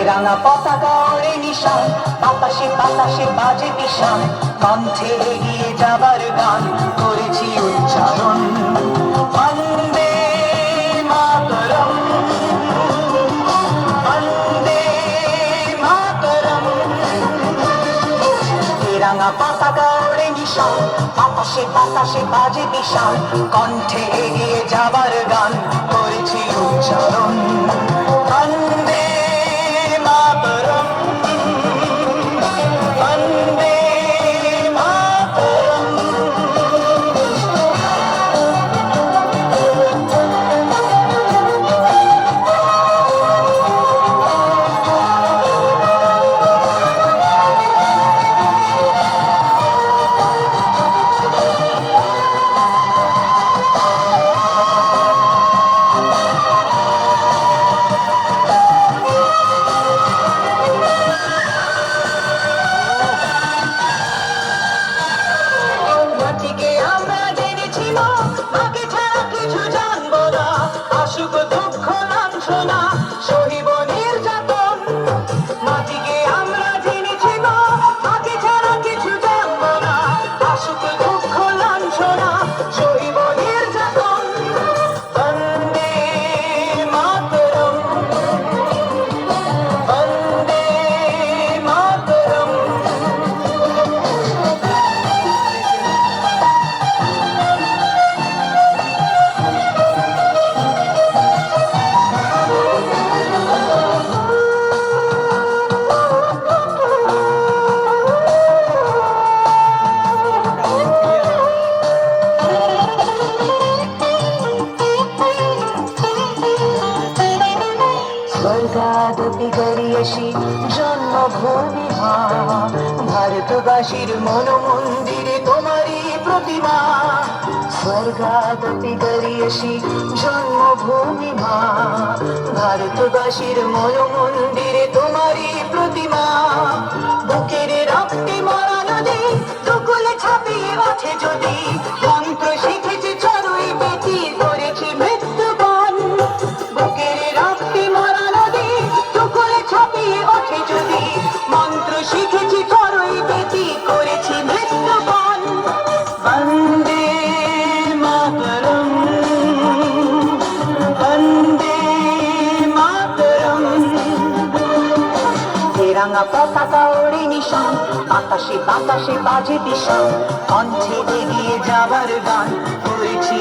রাঙা পতাকা ওড়ে নিশান, বাতাসে বাতাসে বাজে বিশান, কণ্ঠে এগিয়ে যাবার গান করেছি উচ্চারণ। বন্দে মাতরম, বন্দে মাতরম। রাঙা পতাকা ওড়ে নিশান, বাতাসে বাতাসে বাজে বিশান, কণ্ঠে এগিয়ে যাবার গান করেছি উচ্চারণ। বন্দে মাতরম, বন্দে মাতরম। আসুক দুঃখ লাঞ্ছনা সহিব নির্যাতন, মাটিকে আমরা জেনেছি না, মাটি ছাড়া কিছু জানব না। আসুক দুঃখ লাঞ্ছনা সহিব নির্যাতন। বন্দে মাতরম, বন্দে মাতরম। স্বর্গাদপি গড়িয়েছি জন্মভূমি মা, ভারতবাসীর মন মন্দিরে তোমারই প্রতিমা। স্বর্গাদপি গড়িয়েছি জন্মভূমি মা, ভারতবাসীর মন মন্দিরে তোমারই প্রতিমা। বুকের রক্তে মরা নদী দুকুলে ছাপিয়ে আছে যদি, মন্ত্র শিখেছি চড়ুই বেটি করেছি মৃত্যুবন। বুকের রক্তে মরা নদী দুকুলে ছাপিয়ে ওঠে যদি, মন্ত্র শিখেছি চড়ুই বেটি করেছি মৃত্যুবন। বন্দে মাতরম, বন্দে মাতরম। রাঙা পতাকা ওড়ে নিশান, বাতাসে বাতাসে বাজে বিশান, কণ্ঠে এগিয়ে যাবার গান করেছি